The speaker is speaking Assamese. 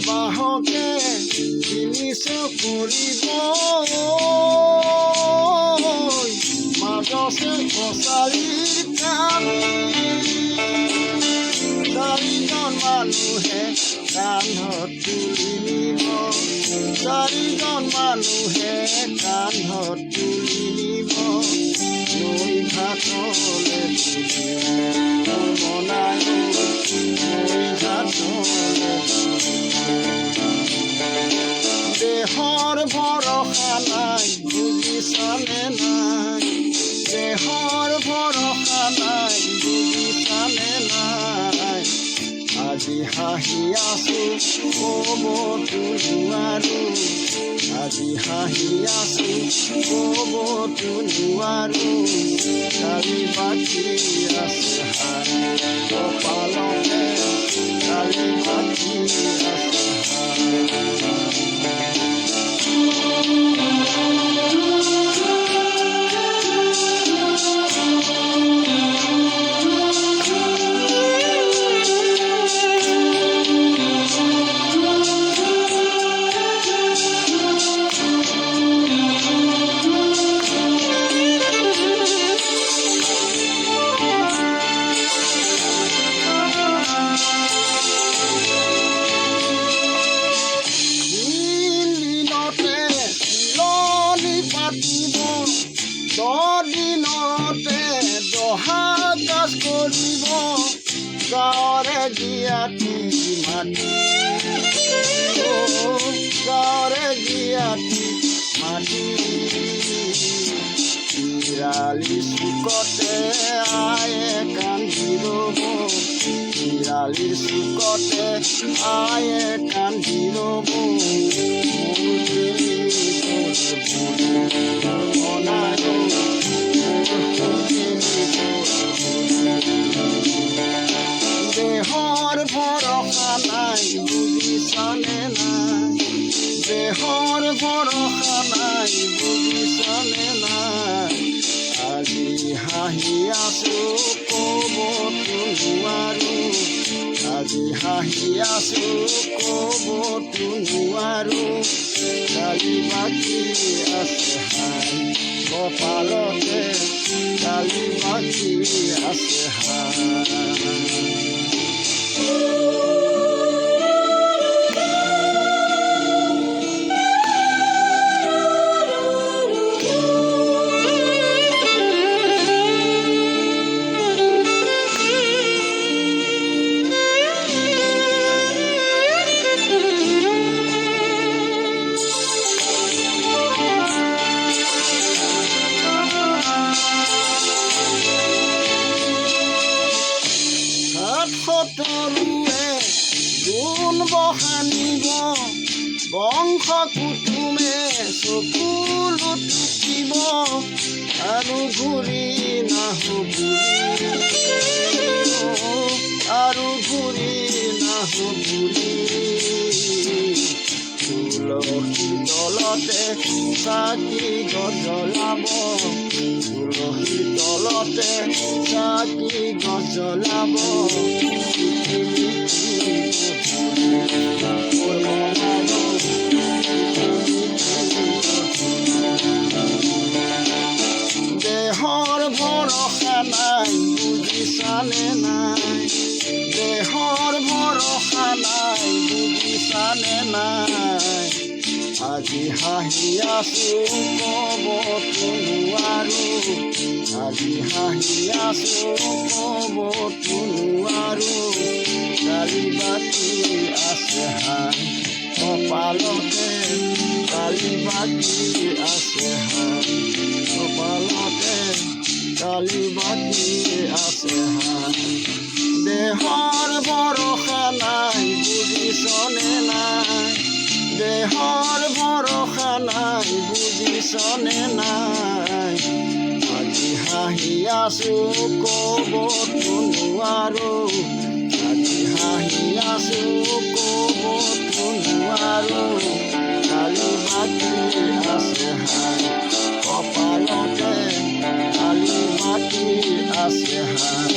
বাহকে জিনিস কৰিব মাজছে কছাৰীৰ কামি চাৰিজন মানুহে কান্ধত তুলি নিব চাৰিজন মানুহে কান্ধত তুলি নিব নৈ ঘাটলে বনাই নৈ ঘাটলে দেহৰ ভৰসা নাই বুজিছানে নাই দেহৰ ভৰসা নাই বুজিছানে নাই আজি হাঁহি আছো ক'বতো নোৱাৰো আজি হাঁহি আছো ক'বতো নোৱাৰো কালি বাকী আছে হাই কপালতে কালি বাকী আছে দিনতে দহা কাজ কৰিব গাঁৱৰে জীয়াতি মাটি গাঁৱৰে জীয়াতি মাটি চিৰালি চুকতে আয়ে কান্দি ৰ'ব চিৰালিৰ চুকতে আয়ে কান্দি ৰ'ব দেহৰ ভৰসা নাই বুজিছানে নাই দেহৰ ভৰসা নাই বুজিছানে নাই আজি হাঁহি আছো ক'বতো নোৱাৰো আজি হাঁহি আছো ক'বতো নোৱাৰো কালি বাকী আছে হাই কপালতে কালি বাকী আছে হাই তৰুৱে গুণ বসানিব বংশ কুটুমে চকুলো টুকিব আৰু ঘূৰি নাহো আৰু ঘূৰি নাহো তুলসী তলতে চাকি গজলাব তুলসী তলতে চাকি গজলাব দেহৰ ভৰসা নাই বুজিছানে নাই দেহৰ ভৰসা নাই বুজিছানে নাই আজি হাঁহি আছো ক'বতো নোৱাৰো আজি হাঁহি আছো ক'বতো নোৱাৰো কালি বাকী আছে হাই কপালতে কালি বাকী আছে হাই কপালতে কালি বাকী আছে হাই দেহৰ ভৰসা নাই বুজিছনে নাই দেহৰ ভৰসা নাই বুজিছনে নাই আজি হাঁহি আছো ক'বতো নোৱাৰো আজি হাঁহি আছো ক'বতো নোৱাৰো কালি বাকী আছে হাই কপালতে কালি বাকী আছে হাই